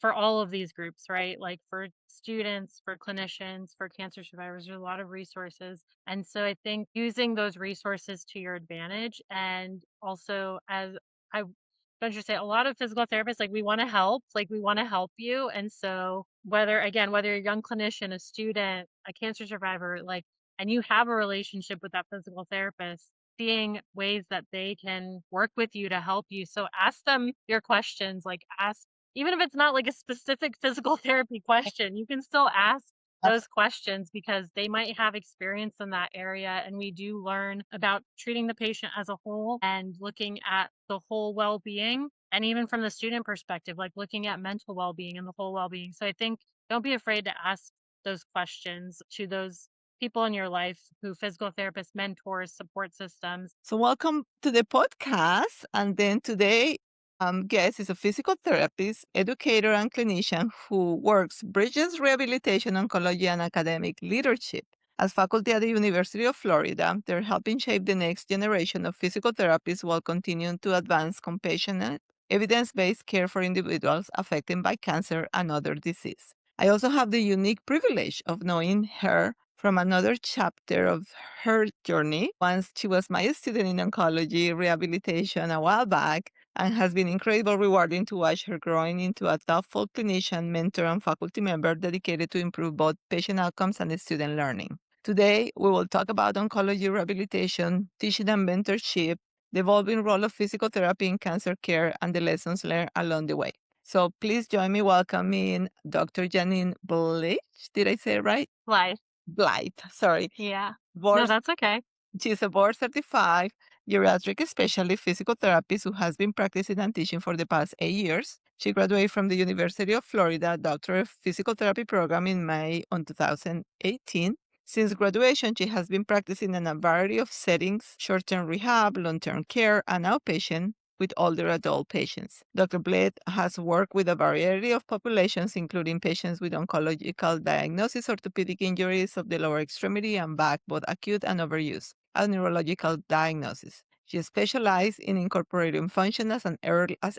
for all of these groups, right? Like for students, for clinicians, for cancer survivors, there's a lot of resources. And so I think using those resources to your advantage, and also as I don't you say a lot of physical therapists, like we want to help, like we want to help you. And so whether you're a young clinician, a student, a cancer survivor, like, and you have a relationship with that physical therapist, seeing ways that they can work with you to help you. So ask them your questions, like ask, even if it's not like a specific physical therapy question, you can still ask those questions because they might have experience in that area. And we do learn about treating the patient as a whole and looking at the whole well being. And even from the student perspective, like looking at mental well being and the whole well being. So I think don't be afraid to ask those questions to those people in your life who physical therapists, mentors, support systems. So, welcome to the podcast. And then today, guest is a physical therapist, educator, and clinician who works bridges rehabilitation, oncology, and academic leadership. As faculty at the University of Florida, they're helping shape the next generation of physical therapists while continuing to advance compassionate, evidence based care for individuals affected by cancer and other disease. I also have the unique privilege of knowing her from another chapter of her journey. Once she was my student in oncology rehabilitation a while back, and has been incredibly rewarding to watch her growing into a thoughtful clinician, mentor, and faculty member dedicated to improve both patient outcomes and student learning. Today, we will talk about oncology rehabilitation, teaching and mentorship, the evolving role of physical therapy in cancer care, and the lessons learned along the way. So please join me welcoming Dr. Janeen Blythe. Did I say it right? Life. Blythe, sorry. Yeah. No, Board, that's okay. she's a board certified geriatric specialist physical therapist who has been practicing and teaching for the past 8 years. She graduated from the University of Florida Doctor of Physical Therapy program in May on 2018. Since graduation, she has been practicing in a variety of settings, short-term rehab, long-term care, and outpatient with older adult patients. Dr. Blade has worked with a variety of populations, including patients with oncological diagnosis, orthopedic injuries of the lower extremity and back, both acute and overuse, and neurological diagnosis. She specializes in incorporating function as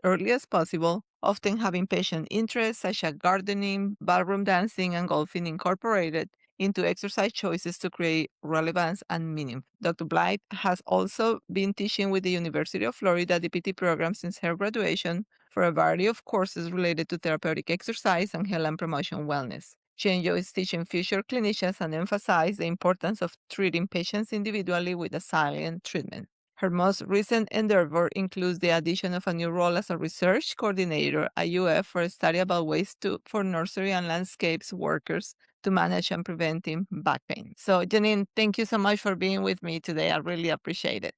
early as possible, often having patient interests such as gardening, ballroom dancing, and golfing incorporated into exercise choices to create relevance and meaning. Dr. Blythe has also been teaching with the University of Florida DPT program since her graduation for a variety of courses related to therapeutic exercise and health and promotion wellness. She enjoys teaching future clinicians and emphasizes the importance of treating patients individually with a silent treatment. Her most recent endeavor includes the addition of a new role as a research coordinator at UF for a study about ways for nursery and landscapes workers to manage and preventing back pain. So, Janine, thank you so much for being with me today. I really appreciate it.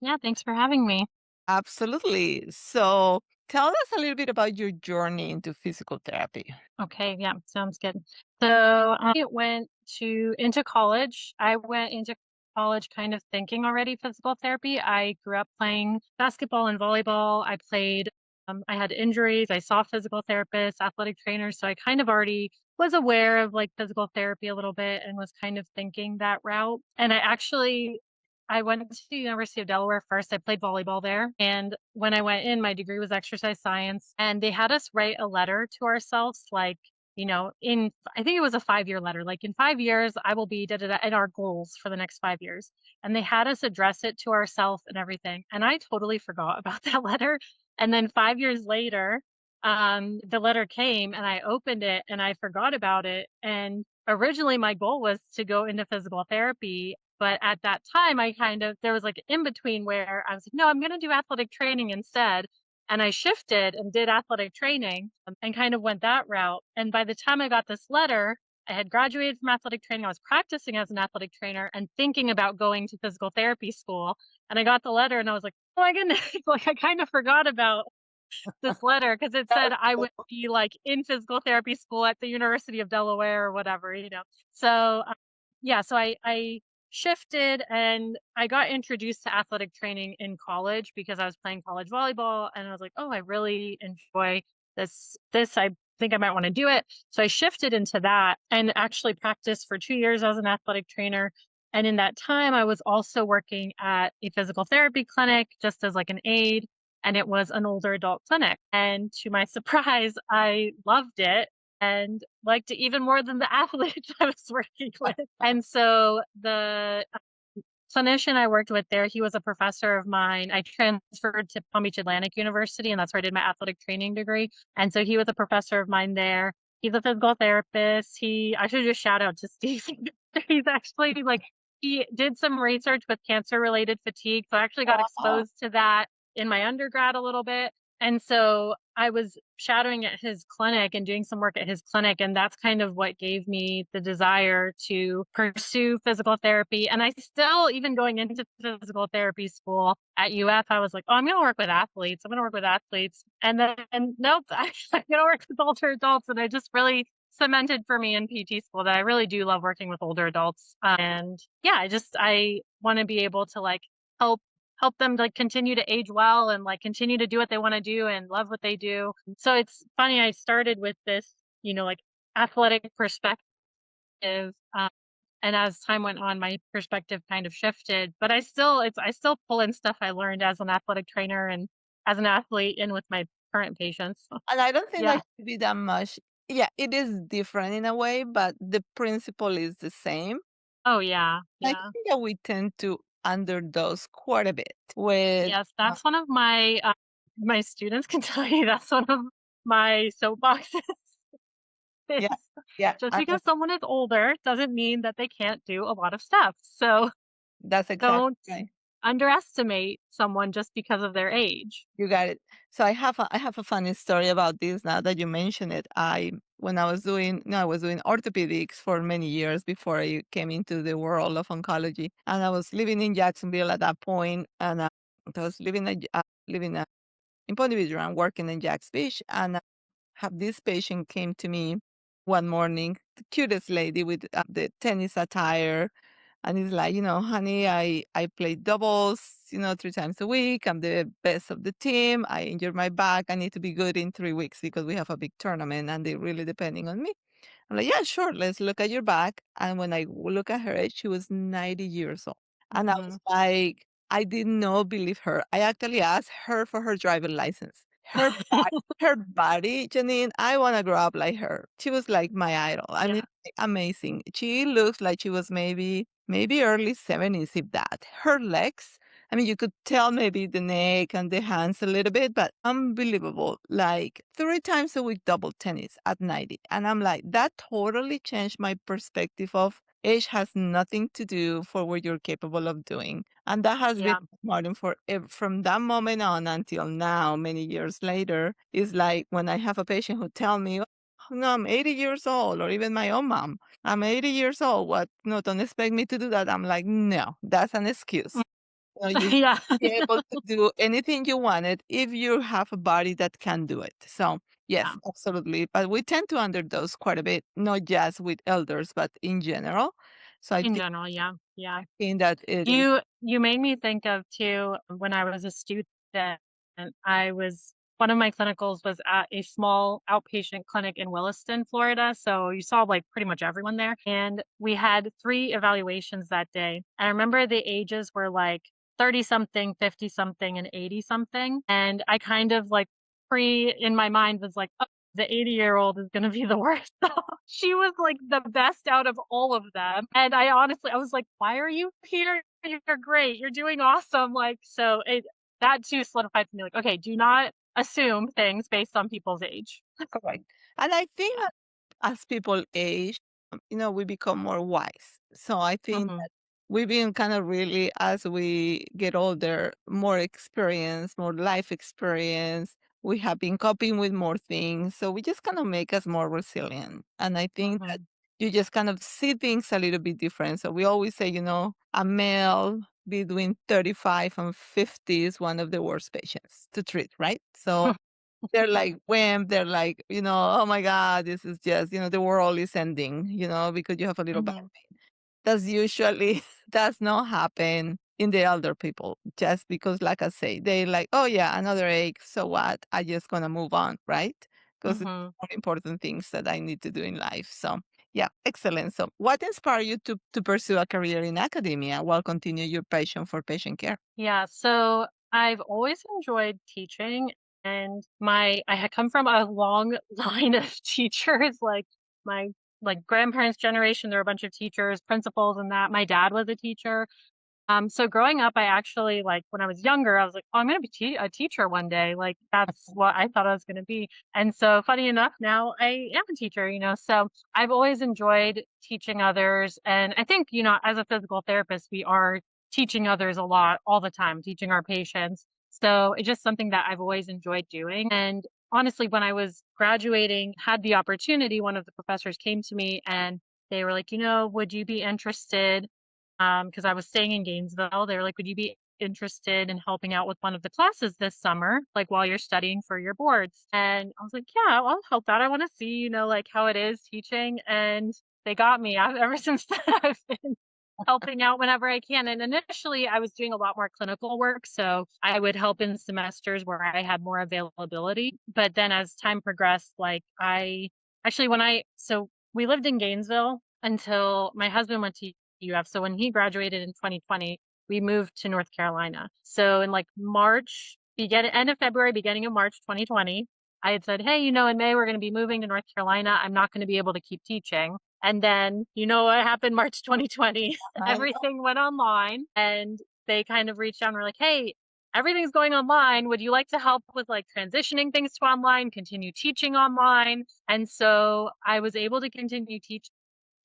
Yeah, thanks for having me. Absolutely. So, tell us a little bit about your journey into physical therapy. Okay, yeah, sounds good. So I went to into college. I went into college kind of thinking already physical therapy. I grew up playing basketball and volleyball. I had injuries. I saw physical therapists, athletic trainers. So I kind of already was aware of like physical therapy a little bit and was kind of thinking that route. And I went to the University of Delaware first. I played volleyball there. And when I went in, my degree was exercise science. And they had us write a letter to ourselves, like, I think it was a 5 year letter, like in 5 years, I will be da da da, and our goals for the next 5 years. And they had us address it to ourselves and everything. And I totally forgot about that letter. And then 5 years later, the letter came and I opened it and I forgot about it. And originally, my goal was to go into physical therapy, but at that time, there was like in between where I was like, no, I'm going to do athletic training instead. And I shifted and did athletic training and kind of went that route. And by the time I got this letter, I had graduated from athletic training. I was practicing as an athletic trainer and thinking about going to physical therapy school. And I got the letter and I was like, oh my goodness, like I kind of forgot about this letter because it said I would be like in physical therapy school at the University of Delaware or whatever. So I shifted and I got introduced to athletic training in college because I was playing college volleyball and I was like, oh, I really enjoy this. I think I might want to do it. So I shifted into that and actually practiced for 2 years as an athletic trainer. And in that time, I was also working at a physical therapy clinic just as like an aide. and it was an older adult clinic. And to my surprise, I loved it and liked it even more than the athletes I was working with. And so the clinician I worked with there, he was a professor of mine. I transferred to Palm Beach Atlantic University, and that's where I did my athletic training degree. And so he was a professor of mine there. He's a physical therapist. I should just shout out to Steve. He's actually like, he did some research with cancer related fatigue. So I actually got Oh, exposed to that in my undergrad a little bit. And so I was shadowing at his clinic and doing some work at his clinic, and that's kind of what gave me the desire to pursue physical therapy. And I still, even going into physical therapy school at UF, I was like, "Oh, I'm gonna work with athletes. I'm gonna work with athletes." And then nope, I'm gonna work with older adults. And I just really cemented for me in PT school that I really do love working with older adults. And yeah, I want to be able to like help help them like continue to age well and like continue to do what they want to do and love what they do. So it's funny, I started with this, like athletic perspective. Um, and as time went on, my perspective kind of shifted, but I still pull in stuff I learned as an athletic trainer and as an athlete in with my current patients. So, and I don't think yeah. that should be that much. Yeah, it is different in a way, but the principle is the same. Oh yeah. I Yeah. think that we tend to underdose quite a bit with Yes. That's one of my students can tell you that's one of my soapboxes is yeah, yeah, just I because someone is older doesn't mean that they can't do a lot of stuff. So that's exactly don't right. underestimate someone just because of their age. You got it. So I have a funny story about this now that you mention it. I when I was doing no, I was doing orthopedics for many years before I came into the world of oncology, and I was living in Jacksonville at that point, and I was living in Ponte Vedra and working in Jack's Beach, and have this patient came to me one morning, the cutest lady with the tennis attire, and he's like, honey, I play doubles, 3 times a week. I'm the best of the team. I injured my back. I need to be good in 3 weeks because we have a big tournament and they're really depending on me. I'm like, yeah, sure. Let's look at your back. And when I look at her age, she was 90 years old. And I was Mhm. like, I did not believe her. I actually asked her for her driving license. Her body, Janine, I want to grow up like her. She was like my idol. I mean, Yeah. amazing. She looks like she was maybe early 70s, if that. Her legs, I mean, you could tell maybe the neck and the hands a little bit, but unbelievable. Like 3 times a week double tennis at 90. And I'm like, that totally changed my perspective of age has nothing to do for what you're capable of doing. And that has been Yeah. Martin from that moment on until now, many years later, is like when I have a patient who tell me, "Oh, no, I'm 80 years old," or even my own mom, "I'm 80 years old. What? No, don't expect me to do that." I'm like, no, that's an excuse. Mm. You Yeah. be able to do anything you wanted if you have a body that can do it. So Yeah. yes, absolutely. But we tend to underdose quite a bit, not just with elders, but in general. So In general, yeah. Yeah. I think that it is You made me think of too when I was a student, and I was one of my clinicals was at a small outpatient clinic in Williston, Florida. So you saw like pretty much everyone there. And we had 3 evaluations that day. I remember the ages were like 30 something, 50 something, and 80 something. And I kind of like in my mind was like, oh, the 80-year-old is gonna be the worst. She was like the best out of all of them. And I was like, why are you here? You're great. You're doing awesome. Like, so that too solidified for me, like, okay, do not assume things based on people's age. correct. And I think Yeah. as people age, we become more wise. So I think Mhm. that we've been kind of really, as we get older, more experience, more life experience. We have been coping with more things. So we just kind of make us more resilient. And I think that Mhm. you just kind of see things a little bit different. So we always say, a male between 35 and 50 is one of the worst patients to treat, right? So they're like wham, they're like, "Oh my god, this is just, the world is ending," because you have a little back Mhm. pain. That's usually does not happen in the elder people just because, like I say, they like, "Oh yeah, another ache, so what? I just gonna move on," right? Because it's Mhm. more important things that I need to do in life. So yeah, excellent. So what inspired you to pursue a career in academia while continue your passion for patient care? Yeah. So I've always enjoyed teaching, and I had come from a long line of teachers, like, my, like, grandparents' generation, there were a bunch of teachers, principals, and that. My dad was a teacher. So growing up, I actually like when I was younger, I was like, "Oh, I'm gonna be a teacher one day." Like that's what I thought I was gonna be. And so, funny enough, now I am a teacher. So I've always enjoyed teaching others, and I think as a physical therapist, we are teaching others a lot all the time, teaching our patients. So it's just something that I've always enjoyed doing. And honestly, when I was graduating, had the opportunity, one of the professors came to me and they were like, would you be interested? Because I was staying in Gainesville. They were like, "Would you be interested in helping out with one of the classes this summer, like, while you're studying for your boards?" And I was like, "Yeah, I'll help out. I wanna see, like, how it is teaching," and they got me. Ever since then, I've been helping out whenever I can, and initially, I was doing a lot more clinical work, so I would help in semesters where I had more availability, but then as time progressed, like, I actually, we lived in Gainesville until my husband went to UF, so when he graduated in 2020, we moved to North Carolina. So in, like, end of February, beginning of March 2020, I had said, "Hey, in May, we're gonna be moving to North Carolina. I'm not gonna be able to keep teaching." And then, what happened March 2020? I know. Everything went online, and they kind of reached out and were like, "Hey, everything's going online. Would you like to help with, like, transitioning things to online, continue teaching online?" And so I was able to continue teaching,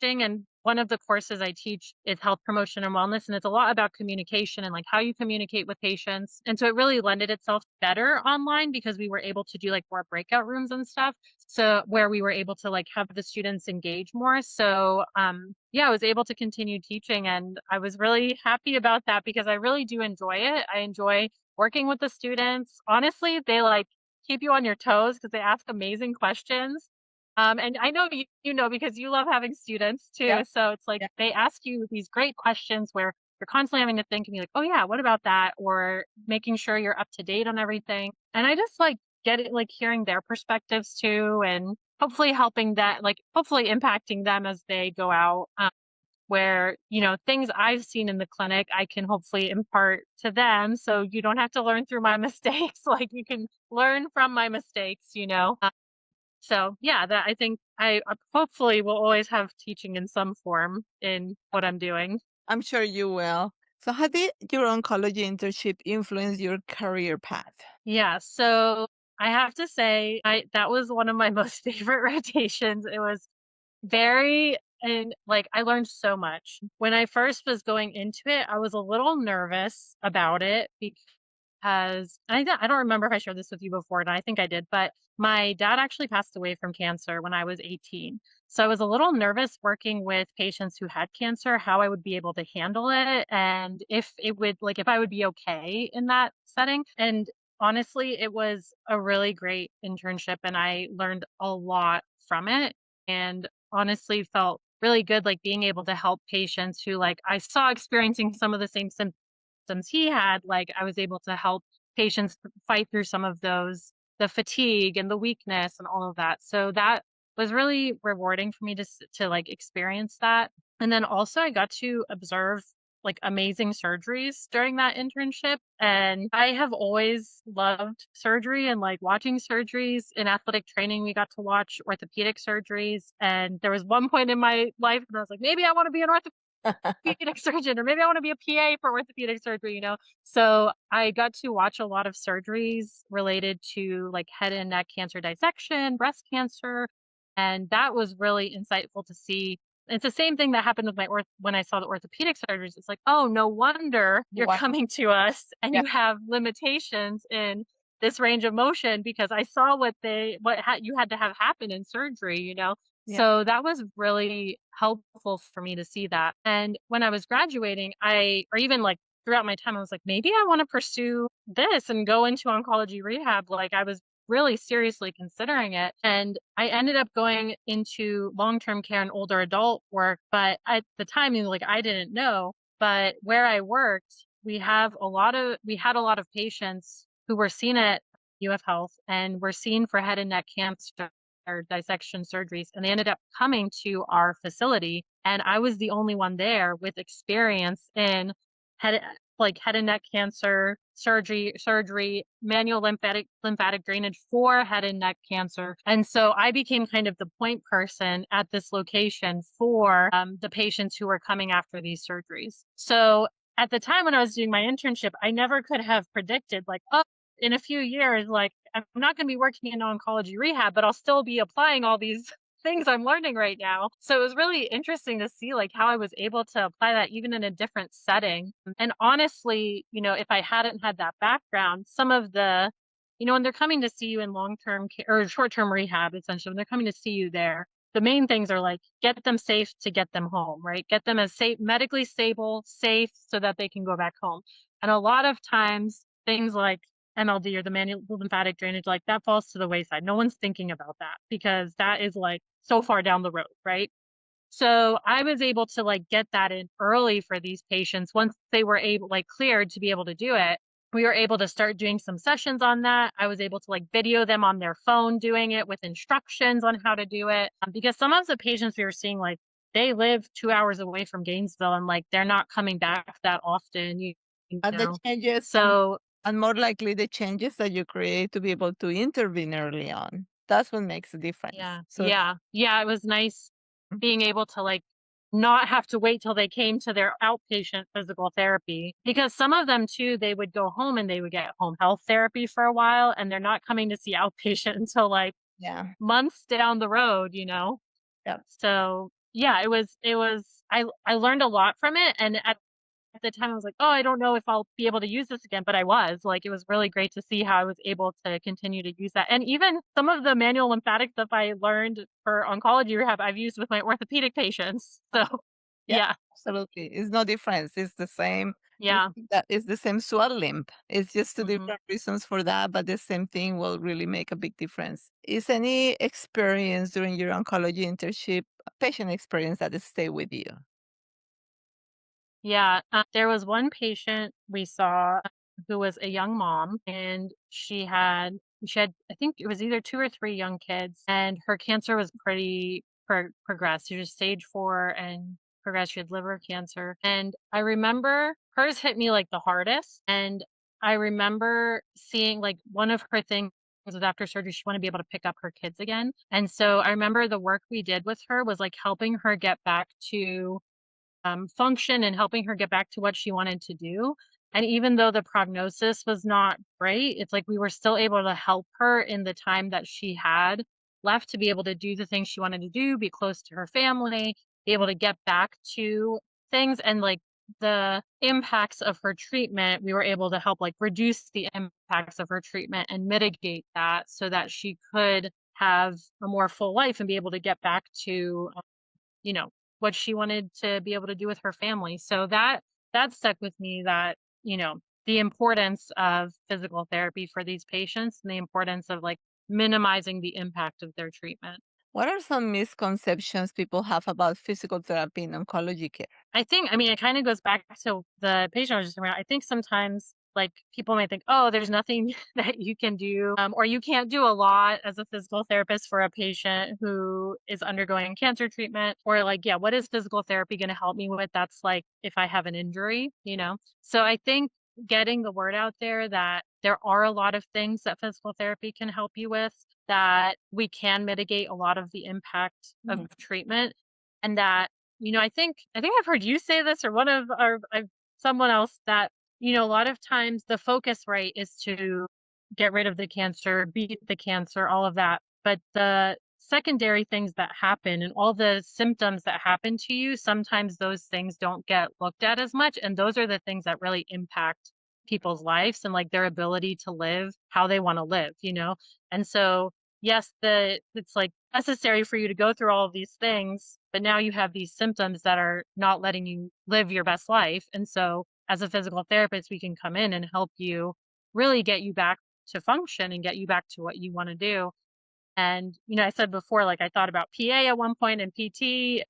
and one of the courses I teach is health promotion and wellness, and it's a lot about communication and, like, how you communicate with patients, and so it really lended itself better online because we were able to do, like, more breakout rooms and stuff, so where we were able to, like, have the students engage more, so, yeah, I was able to continue teaching, and I was really happy about that because I really do enjoy it. I enjoy working with the students. Honestly, they, like, keep you on your toes because they ask amazing questions, and I know you know because you love having students too. Yep. So it's like Yeah. they ask you these great questions where you're constantly having to think and be like, oh yeah, what about that? Or making sure you're up to date on everything. And I just like get it, like hearing their perspectives too, and hopefully helping that, like hopefully impacting them as they go out. Where things I've seen in the clinic, I can hopefully impart to them, so you don't have to learn through my mistakes. Like you can learn from my mistakes. So, yeah, that I think I hopefully will always have teaching in some form in what I'm doing. I'm sure you will. So how did your oncology internship influence your career path? Yeah, so I have to say that was one of my most favorite rotations. It was very and, like, I learned so much. When I first was going into it, I was a little nervous about it because I don't remember if I shared this with you before, and I think I did, but my dad actually passed away from cancer when I was 18. So I was a little nervous working with patients who had cancer, how I would be able to handle it and if I would be okay in that setting. And honestly, it was a really great internship and I learned a lot from it and honestly felt really good like being able to help patients who like I saw experiencing some of the same symptoms he had, like, I was able to help patients fight through some of those, the fatigue and the weakness and all of that. So that was really rewarding for me to like experience that. And then also I got to observe like amazing surgeries during that internship. And I have always loved surgery and like watching surgeries in athletic training. We got to watch orthopedic surgeries. And there was one point in my life when I was like, maybe I want to be an orthopedic surgeon, or maybe I want to be a PA for orthopedic surgery. So I got to watch a lot of surgeries related to like head and neck cancer dissection, breast cancer, and that was really insightful to see. It's the same thing that happened with my when I saw the orthopedic surgeries. It's like, oh, no wonder you're What? coming to us and Yeah. you have limitations in this range of motion because I saw you had to have happen in surgery. Yeah. So that was really helpful for me to see that. And when I was graduating, or even like throughout my time, I was like, maybe I want to pursue this and go into oncology rehab. Like I was really seriously considering it. And I ended up going into long term care and older adult work. But at the time, like I didn't know. But where I worked, we had a lot of patients who were seen at UF Health and were seen for head and neck cancer or dissection surgeries, and they ended up coming to our facility, and I was the only one there with experience in head like head and neck cancer surgery, manual lymphatic drainage for head and neck cancer. And so I became kind of the point person at this location for the patients who were coming after these surgeries. So at the time when I was doing my internship, I never could have predicted like, oh, in a few years, like I'm not going to be working in oncology rehab, but I'll still be applying all these things I'm learning right now. So it was really interesting to see like how I was able to apply that even in a different setting. And honestly, if I hadn't had that background, some of the, when they're coming to see you in long-term care or short-term rehab, essentially, when they're coming to see you there, the main things are like get them safe to get them home, right? Get them as safe, medically stable, safe so that they can go back home. And a lot of times things like MLD or the manual lymphatic drainage, like that falls to the wayside. No one's thinking about that because that is like so far down the road, right? So I was able to like get that in early for these patients once they were able, like cleared to be able to do it. We were able to start doing some sessions on that. I was able to like video them on their phone doing it with instructions on how to do it. Because some of the patients we were seeing, like they live 2 hours away from Gainesville and like they're not coming back that often, you Are the know. changes So and more likely the changes that you create to be able to intervene early on. That's what makes a difference. yeah, So yeah, yeah, it was nice mm, being able to, like, not have to wait till they came to their outpatient physical therapy, because some of them too, they would go home and they would get home health therapy for a while, and they're not coming to see outpatient until, like, yeah, months down the road, you know? yeah. So, yeah, it was I learned a lot from it, and at the time, I was like, "Oh, I don't know if I'll be able to use this again," but I was. Like, it was really great to see how I was able to continue to use that. And even some of the manual lymphatic stuff I learned for oncology rehab, I've used with my orthopedic patients. So, Yeah, yeah, absolutely. It's no difference. It's the same. yeah, That is the same swell limp. It's just two mhm. different reasons for that, but the same thing will really make a big difference. Is any experience during your oncology internship a patient experience that stay with you? Yeah, there was one patient we saw who was a young mom, and she had I think it was either 2 or 3 young kids, and her cancer was pretty progressed. She was stage 4 and progressed. She had liver cancer, and I remember hers hit me, like, the hardest, and I remember seeing, like, one of her things was after surgery, she wanted to be able to pick up her kids again, and so I remember the work we did with her was, like, helping her get back to function and helping her get back to what she wanted to do. And even though the prognosis was not great, it's like we were still able to help her in the time that she had left to be able to do the things she wanted to do, be close to her family, be able to get back to things. And like the impacts of her treatment, we were able to help like reduce the impacts of her treatment and mitigate that so that she could have a more full life and be able to get back to you know, what she wanted to be able to do with her family. So that stuck with me that, the importance of physical therapy for these patients and the importance of like minimizing the impact of their treatment. What are some misconceptions people have about physical therapy in oncology care? I mean, it kind of goes back to the patient I was just talking about. I think sometimes like people may think, oh, there's nothing that you can do, or you can't do a lot as a physical therapist for a patient who is undergoing cancer treatment, or like, yeah, what is physical therapy going to help me with? That's like if I have an injury. So I think getting the word out there that there are a lot of things that physical therapy can help you with, that we can mitigate a lot of the impact of Mhm. treatment, and that I think I've heard you say this or one of our someone else that, a lot of times the focus, right, is to get rid of the cancer, beat the cancer, all of that. But the secondary things that happen and all the symptoms that happen to you, sometimes those things don't get looked at as much. And those are the things that really impact people's lives and like their ability to live how they want to live. And so yes, it's like necessary for you to go through all of these things, but now you have these symptoms that are not letting you live your best life. And so as a physical therapist, we can come in and help you really get you back to function and get you back to what you want to do. And, I said before, like I thought about PA at one point and PT,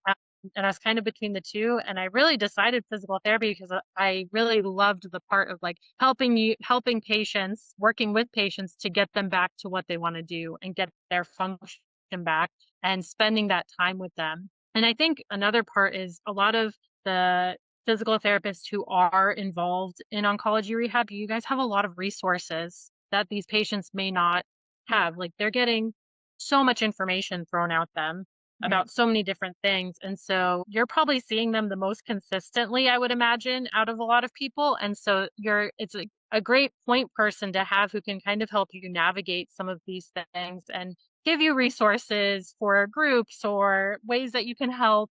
and I was kind of between the two. And I really decided physical therapy because I really loved the part of like helping patients, working with patients to get them back to what they want to do and get their function back and spending that time with them. And I think another part is a lot of the physical therapists who are involved in oncology rehab, you guys have a lot of resources that these patients may not have. Like they're getting so much information thrown at them Mm. about so many different things. And so you're probably seeing them the most consistently, I would imagine, out of a lot of people. And so it's a great point person to have who can kind of help you navigate some of these things and give you resources for groups or ways that you can help,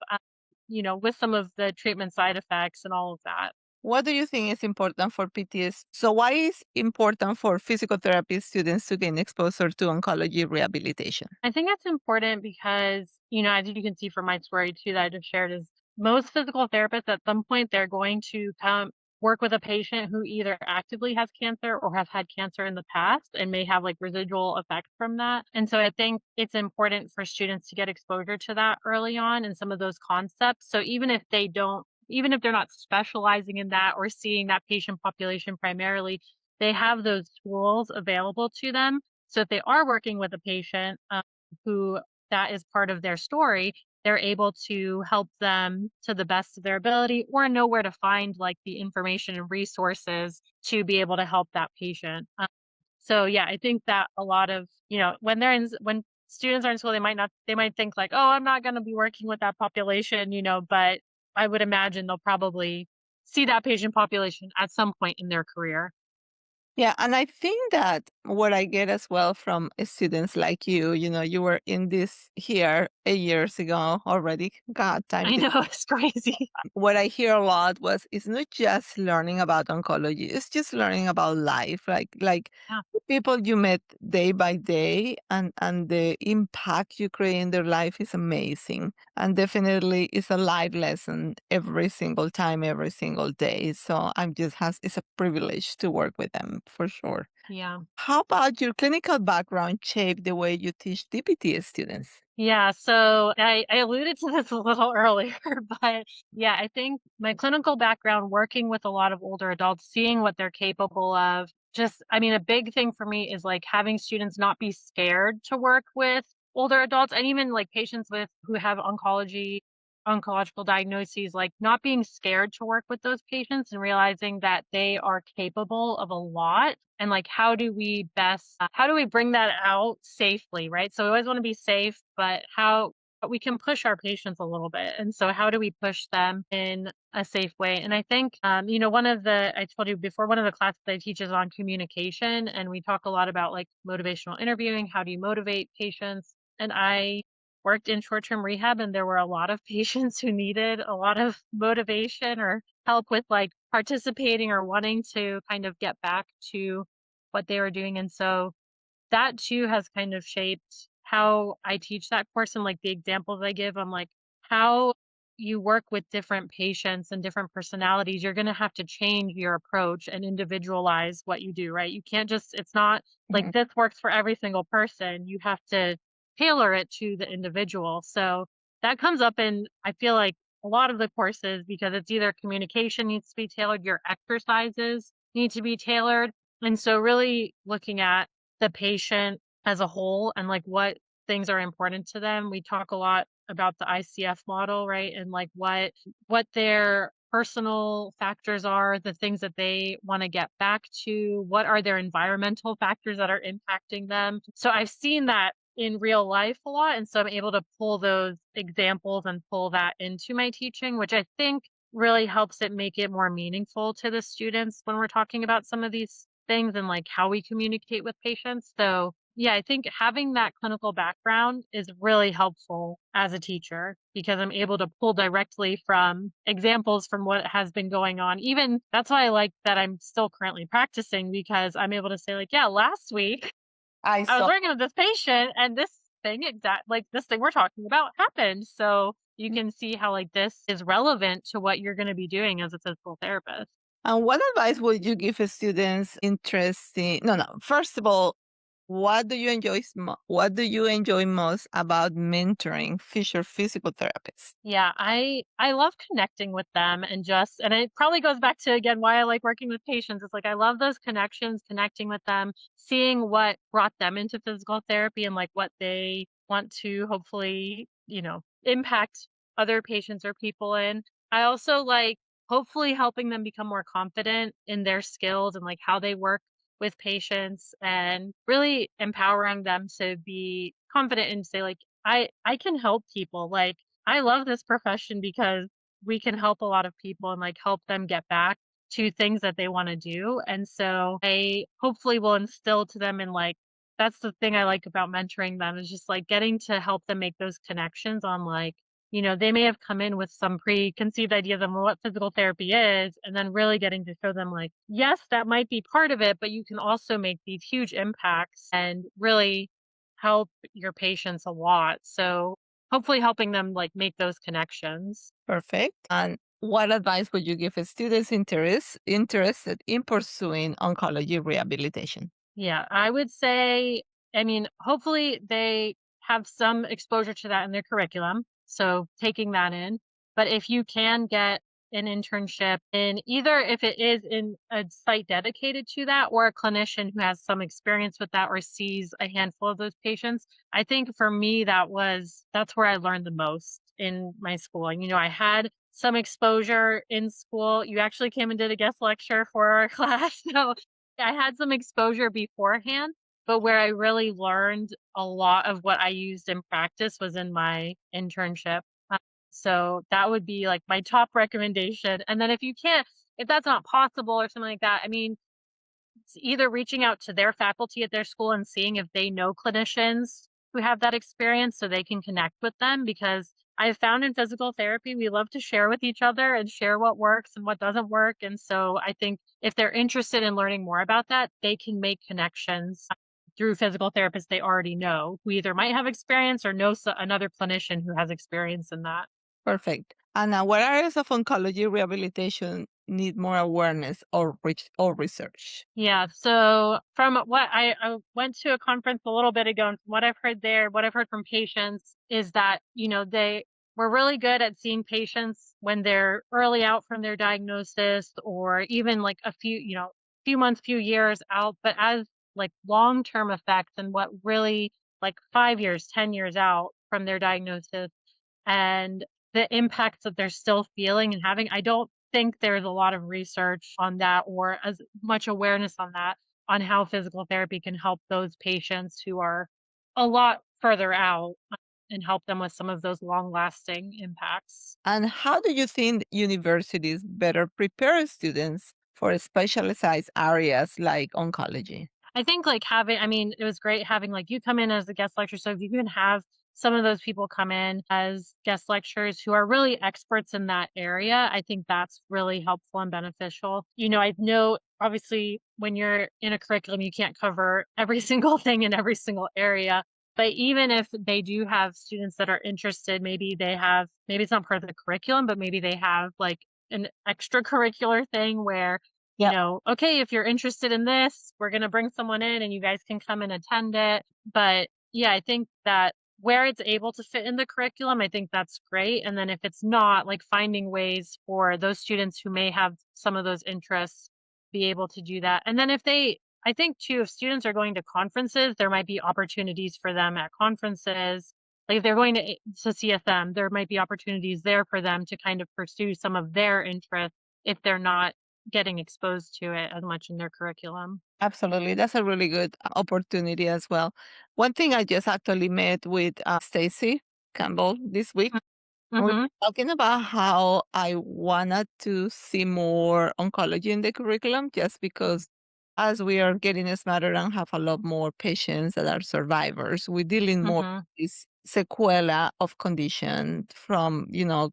with some of the treatment side effects and all of that. What do you think is important for PTS? So, why is important for physical therapy students to gain exposure to oncology rehabilitation? I think that's important because, as you can see from my story too that I just shared, is most physical therapists at some point they're going to come work with a patient who either actively has cancer or has had cancer in the past and may have like residual effects from that. And so I think it's important for students to get exposure to that early on and some of those concepts. So even if they're not specializing in that or seeing that patient population primarily, they have those tools available to them. So if they are working with a patient, who that is part of their story, they're able to help them to the best of their ability or know where to find like the information and resources to be able to help that patient. So yeah, I think that a lot of, when students are in school, they might think like, oh, I'm not going to be working with that population, but I would imagine they'll probably see that patient population at some point in their career. Yeah, and I think that what I get as well from students like you were in this here 8 years ago already. God, time I flies. know it's crazy. What I hear a lot was it's not just learning about oncology, it's just learning about life, like Yeah. the people you met day by day and the impact you create in their life is amazing. And definitely it's a life lesson every single time, every single day. So I'm just has it's a privilege to work with them for sure. Yeah. How about your clinical background shape the way you teach DPT students? Yeah, so I alluded to this a little earlier, but yeah, I think my clinical background working with a lot of older adults, seeing what they're capable of, I mean, a big thing for me is like having students not be scared to work with older adults and even like patients who have oncological diagnoses, like not being scared to work with those patients and realizing that they are capable of a lot. And like, how do we bring that out safely, right? So we always want to be safe, but we can push our patients a little bit. And so how do we push them in a safe way? And I think, I told you before, one of the classes I teach is on communication. And we talk a lot about like motivational interviewing. How do you motivate patients? And I worked in short-term rehab and there were a lot of patients who needed a lot of motivation or help with like participating or wanting to kind of get back to what they were doing. And so that too has kind of shaped how I teach that course and like the examples I give. I'm like, how you work with different patients and different personalities, you're going to have to change your approach and individualize what you do, right? You can't just, it's not like Mhm. this works for every single person. You have to tailor it to the individual. So that comes up in, I feel like, a lot of the courses because it's either communication needs to be tailored, your exercises need to be tailored. And so really looking at the patient as a whole and like what things are important to them. We talk a lot about the ICF model, right? And like what their personal factors are, the things that they want to get back to, what are their environmental factors that are impacting them. So I've seen that in real life a lot and so I'm able to pull those examples and pull that into my teaching, which I think really helps it make it more meaningful to the students when we're talking about some of these things and like how we communicate with patients. So, yeah, I think having that clinical background is really helpful as a teacher because I'm able to pull directly from examples from what has been going on. Even that's why I like that I'm still currently practicing because I'm able to say, like, yeah, last week I I was saw. working with this patient and this thing we're talking about happened. So you can see how like this is relevant to what you're going to be doing as a physical therapist. And what advice would you give students interested? No, no. First of all, what do you enjoy most about mentoring future physical therapists? Yeah, I love connecting with them and it probably goes back to again why I like working with patients. It's like I love those connections, connecting with them, seeing what brought them into physical therapy and like what they want to hopefully, impact other patients or people in. I also like hopefully helping them become more confident in their skills and like how they work with patients and really empowering them to be confident and say like I can help people. Like I love this profession because we can help a lot of people and like help them get back to things that they want to do. And so I hopefully will instill to them in like that's the thing I like about mentoring them is just like getting to help them make those connections on like they may have come in with some preconceived ideas of what physical therapy is, and then really getting to show them, like, yes, that might be part of it, but you can also make these huge impacts and really help your patients a lot. So hopefully helping them like make those connections. Perfect. And what advice would you give a students interested in pursuing oncology rehabilitation? Yeah, I would say, I mean, hopefully they have some exposure to that in their curriculum. So taking that in. But if you can get an internship in either if it is in a site dedicated to that or a clinician who has some experience with that or sees a handful of those patients, I think for me that's where I learned the most in my schooling. I had some exposure in school. You actually came and did a guest lecture for our class. So I had some exposure beforehand, but where I really learned a lot of what I used in practice was in my internship. So that would be like my top recommendation. And then if that's not possible or something like that, I mean, it's either reaching out to their faculty at their school and seeing if they know clinicians who have that experience so they can connect with them because I've found in physical therapy, we love to share with each other and share what works and what doesn't work. And so I think if they're interested in learning more about that, they can make connections through physical therapists they already know who either might have experience or know another clinician who has experience in that. Perfect. And what areas of oncology rehabilitation need more awareness or research? Yeah, so from what I went to a conference a little bit ago, and from what I've heard there, what I've heard from patients is that, they were really good at seeing patients when they're early out from their diagnosis or even like few months, few years out, but as like long-term effects and what really like 5 years, 10 years out from their diagnosis and the impacts that they're still feeling and having. I don't think there's a lot of research on that or as much awareness on that, on how physical therapy can help those patients who are a lot further out and help them with some of those long lasting impacts. And how do you think universities better prepare students for specialized areas like oncology? I think, like, having I mean, it was great having, like, you come in as a guest lecturer, so if you can have some of those people come in as guest lecturers who are really experts in that area, I think that's really helpful and beneficial. I know, obviously, when you're in a curriculum, you can't cover every single thing in every single area, but even if they do have students that are interested, maybe it's not part of the curriculum, but maybe they have, like, an extracurricular thing where okay, if you're interested in this, we're going to bring someone in and you guys can come and attend it. But yeah, I think that where it's able to fit in the curriculum, I think that's great. And then if it's not, like finding ways for those students who may have some of those interests be able to do that. And then I think too, if students are going to conferences, there might be opportunities for them at conferences. Like if they're going to CSM, there might be opportunities there for them to kind of pursue some of their interests if they're not getting exposed to it as much in their curriculum. Absolutely. That's a really good opportunity as well. One thing I just actually met with Stacy Campbell this week. And we were Mhm, talking about how I wanted to see more oncology in the curriculum just because as we are getting smarter and have a lot more patients that are survivors, we're dealing more mhm. with this sequela of condition from,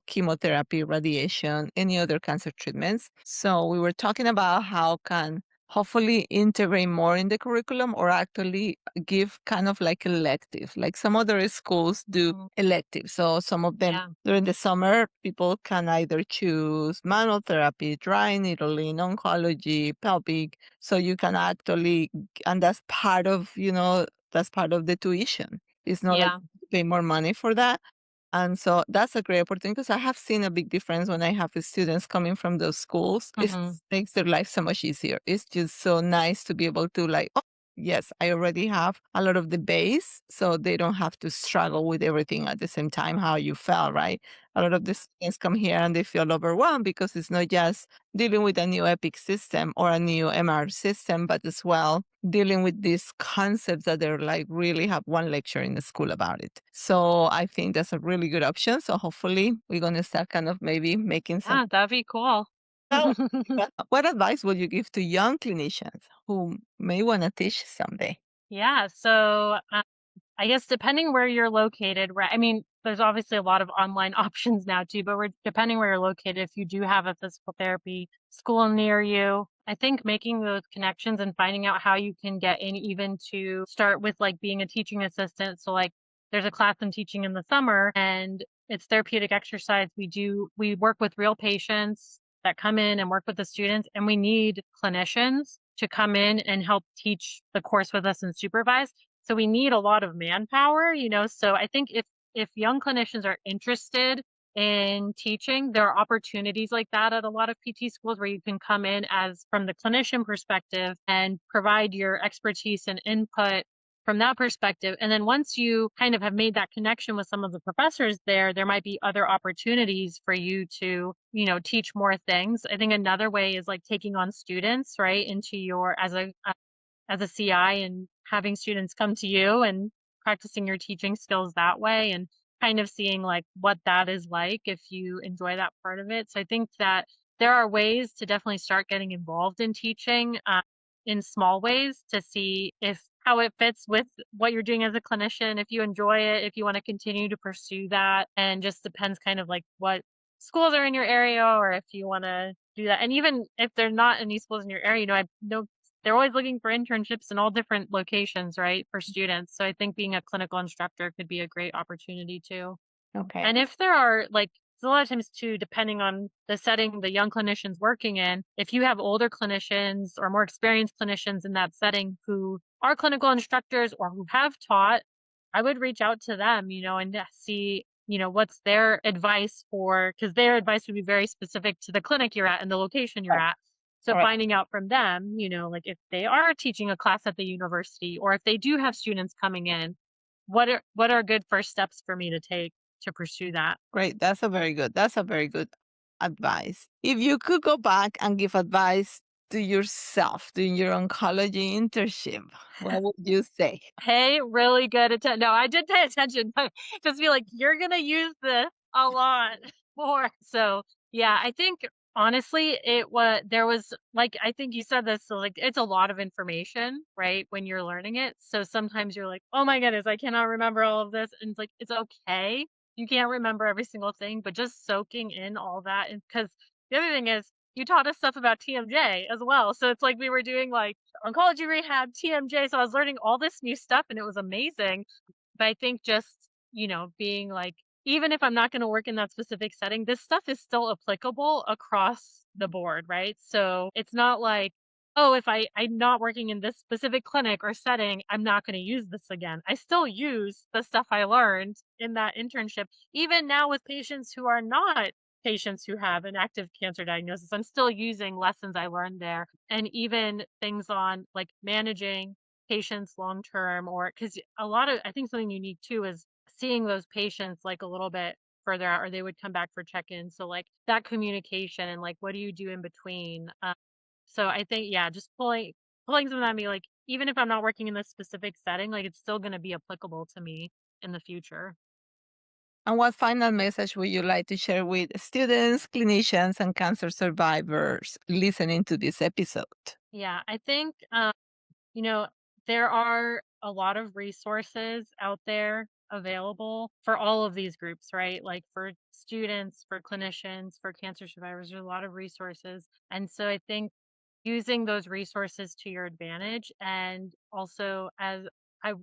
chemotherapy, radiation, any other cancer treatments. So we were talking about how can hopefully integrate more in the curriculum or actually give kind of like elective, like some other schools do Mm, elective. So some of them yeah, during the summer, people can either choose manual therapy, dry needling, oncology, pelvic. So you can actually, and that's part of the tuition. It's not like yeah, you pay more money for that. And so that's a great opportunity because I have seen a big difference when I have the students coming from those schools. It mhm. makes their life so much easier. It's just so nice to be able to like, oh, yes, I already have a lot of the base, so they don't have to struggle with everything at the same time, how you felt, right? A lot of the students come here and they feel overwhelmed because it's not just dealing with a new Epic system or a new MR system, but as well dealing with these concepts that they're like really have one lecture in the school about it. So I think that's a really good option. So hopefully we're going to start kind of maybe making some. Yeah, that'd be cool. What advice would you give to young clinicians who may want to teach someday? Yeah, so, I guess depending where you're located, right? I mean, there's obviously a lot of online options now too, but we're depending where you're located, if you do have a physical therapy school near you, I think making those connections and finding out how you can get in even to start with like being a teaching assistant. So like there's a class I'm teaching in the summer and it's therapeutic exercise. We work with real patients that come in and work with the students and we need clinicians to come in and help teach the course with us and supervise. So we need a lot of manpower, you know. So I think if young clinicians are interested in teaching, there are opportunities like that at a lot of PT schools where you can come in as from the clinician perspective and provide your expertise and input from that perspective. And then once you kind of have made that connection with some of the professors there, there might be other opportunities for you to, you know, teach more things. I think another way is like taking on students, right, into your as a CI and having students come to you and practicing your teaching skills that way and kind of seeing like what that is like if you enjoy that part of it. So I think that there are ways to definitely start getting involved in teaching in small ways to see if how it fits with what you're doing as a clinician, if you enjoy it, if you want to continue to pursue that, and just depends kind of like what schools are in your area or if you want to do that. And even if there's not any schools in your area, you know, I know they're always looking for internships in all different locations, right, for students. So I think being a clinical instructor could be a great opportunity too. Okay. And if there are like a lot of times too, depending on the setting the young clinician's working in, if you have older clinicians or more experienced clinicians in that setting who are clinical instructors or who have taught, I would reach out to them, you know, and see, you know, what's their advice for, because their advice would be very specific to the clinic you're at and the location you're Right. at. So All right. finding out from them, you know, like if they are teaching a class at the university or if they do have students coming in, what are good first steps for me to take to pursue that? Great. That's a very good advice. If you could go back and give advice to yourself during your oncology internship, what would you say? Pay really good attention. No, I did pay attention, but just be like, "You're gonna use this a lot more." So, yeah, I think honestly, there was like I think you said this, so like it's a lot of information, right, when you're learning it. So sometimes you're like, "Oh my goodness, I cannot remember all of this." And it's like, it's okay. You can't remember every single thing, but just soaking in all that. And because the other thing is you taught us stuff about TMJ as well. So it's like we were doing like oncology rehab, TMJ. So I was learning all this new stuff and it was amazing. But I think just, you know, being like, even if I'm not going to work in that specific setting, this stuff is still applicable across the board, right? So it's not like, oh, if I'm not working in this specific clinic or setting, I'm not going to use this again. I still use the stuff I learned in that internship, even now with patients who are not patients who have an active cancer diagnosis. I'm still using lessons I learned there and even things on like managing patients long term or because a lot of I think something unique too is seeing those patients like a little bit further out or they would come back for check-ins. So like that communication and like what do you do in between? So I think yeah, just pulling some of that me like even if I'm not working in this specific setting, like it's still going to be applicable to me in the future. And what final message would you like to share with students, clinicians, and cancer survivors listening to this episode? Yeah, I think you know, there are a lot of resources out there available for all of these groups, right? Like for students, for clinicians, for cancer survivors, there's a lot of resources. And so I think using those resources to your advantage and also as I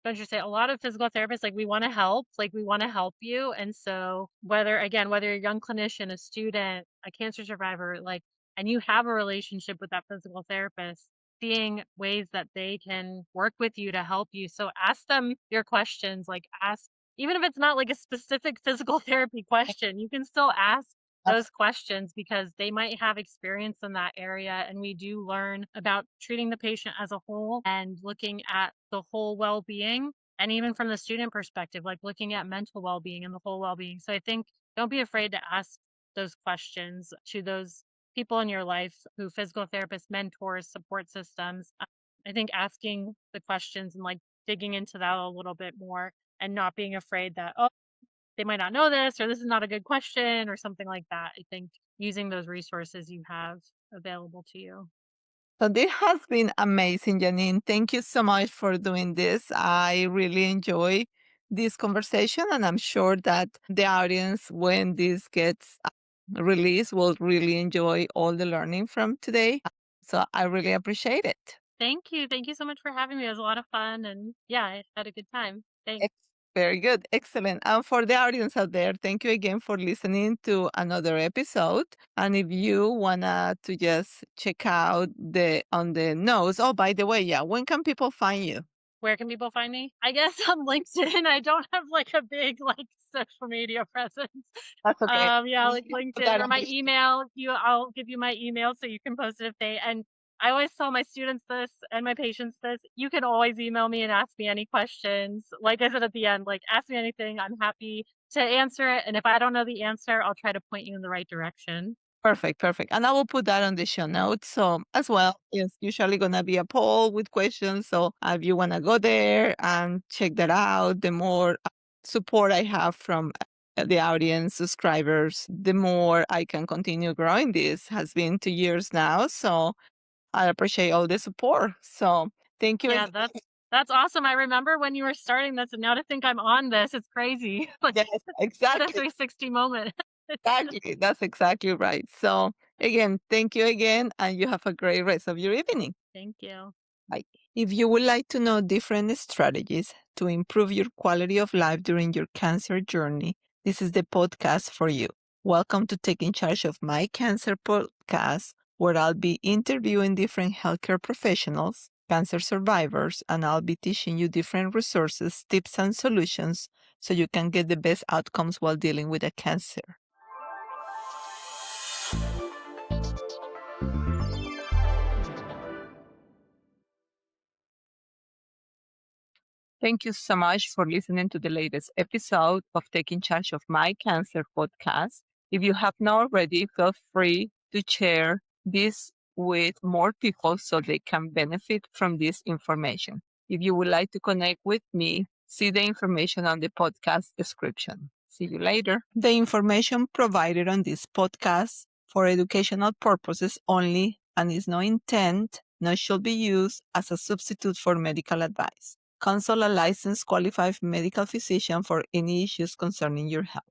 don't you say a lot of physical therapists like we want to help like we want to help you and so whether you're a young clinician a student a cancer survivor like and you have a relationship with that physical therapist seeing ways that they can work with you to help you so ask them your questions like ask even if it's not like a specific physical therapy question you can still ask those questions because they might have experience in that area. And we do learn about treating the patient as a whole and looking at the whole well being. And even from the student perspective, like looking at mental well being and the whole well being. So I think don't be afraid to ask those questions to those people in your life who physical therapists, mentors, support systems. I think asking the questions and like digging into that a little bit more and not being afraid that, oh, they might not know this or this is not a good question or something like that. I think using those resources you have available to you. So this has been amazing, Janine. Thank you so much for doing this. I really enjoy this conversation, and I'm sure that the audience, when this gets released, will really enjoy all the learning from today. So I really appreciate it. Thank you. Thank you so much for having me. It was a lot of fun and yeah, I had a good time. Thanks. Ex- Very good. Excellent. And for the audience out there, thank you again for listening to another episode. And if you wanna to just check out the on the notes, oh, by the way, yeah, when can people find you? Where can people find me? I guess on LinkedIn. I don't have like a big like social media presence. That's okay. Yeah, We like can put LinkedIn that or on my the show. email. I'll give you my email so you can post it if they and I always tell my students this and my patients this. You can always email me and ask me any questions. Like I said at the end, like ask me anything. I'm happy to answer it. And if I don't know the answer, I'll try to point you in the right direction. Perfect, perfect. And I will put that on the show notes. So as well, it's usually gonna be a poll with questions. So if you wanna go there and check that out, the more support I have from the audience, subscribers, the more I can continue growing. This has been 2 years now. So I appreciate all the support. So thank you Yeah, again. that's awesome. I remember when you were starting this and now to think I'm on this, it's crazy. Like Yes, what a exactly. 360 moment. Exactly. That's exactly right. So again, thank you again, and you have a great rest of your evening. Thank you. Bye. If you would like to know different strategies to improve your quality of life during your cancer journey, this is the podcast for you. Welcome to Taking Charge of My Cancer podcast, where I'll be interviewing different healthcare professionals, cancer survivors, and I'll be teaching you different resources, tips, and solutions so you can get the best outcomes while dealing with a cancer. Thank you so much for listening to the latest episode of Taking Charge of My Cancer podcast. If you have not already, feel free to share this with more people so they can benefit from this information. If you would like to connect with me, see the information on the podcast description. See you later. The information provided on this podcast for educational purposes only and is no intent, nor should be used as a substitute for medical advice. Consult a licensed qualified medical physician for any issues concerning your health.